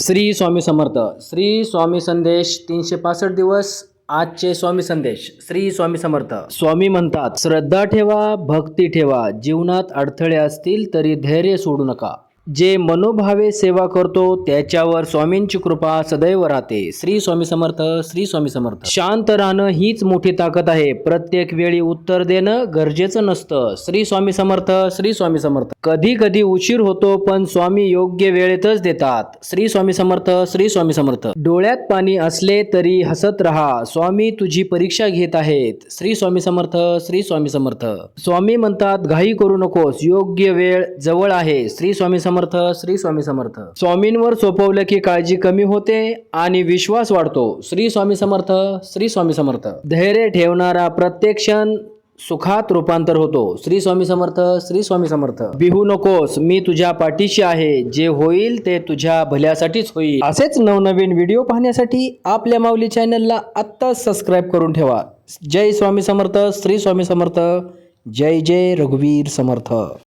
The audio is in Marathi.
श्री स्वामी समर्थ. श्री स्वामी संदेश 365 दिवस. आजचे स्वामी संदेश. श्री स्वामी समर्थ. स्वामी म्हणतात, श्रद्धा ठेवा, भक्ती ठेवा, जीवनात अडथळे असतील तरी धैर्य सोडू नका. जे मनोभावे सेवा करतो त्याच्यावर स्वामींची कृपा सदैव राहते. श्री स्वामी समर्थ. श्री स्वामी समर्थ. शांत राहणं हीच मोठी ताकद आहे. प्रत्येक वेळी उत्तर देणं गरजेचं नसतं. श्री स्वामी समर्थ. श्री स्वामी समर्थ. कधी कधी उशीर होतो पण स्वामी योग्य वेळेतच देतात. श्री स्वामी समर्थ. श्री स्वामी समर्थ. डोळ्यात पाणी असले तरी हसत राहा, स्वामी तुझी परीक्षा घेत आहेत. श्री स्वामी समर्थ. श्री स्वामी समर्थ. स्वामी म्हणतात, घाई करू नकोस, योग्य वेळ जवळ आहे. श्री स्वामी समर्थ. श्री स्वामी समर्थ. स्वामींवर सोपवलं की काळजी कमी होते आणि विश्वास वाढतो. श्री स्वामी समर्थ. श्री स्वामी समर्थ. धैर्य ठेवणारा प्रत्येक क्षण सुखात रूपांतर होतो. श्री स्वामी समर्थ. श्री स्वामी समर्थ. भिवू नकोस, मी तुझ्या पाठीशी आहे. जे होईल ते तुझ्या भल्यासाठीच होईल. असेच नवनवीन व्हिडिओ पाहण्यासाठी आपल्या माऊली चॅनलला आत्ताच सबस्क्राईब करून ठेवा. जय स्वामी समर्थ. श्री स्वामी समर्थ. जय जय रघुवीर समर्थ.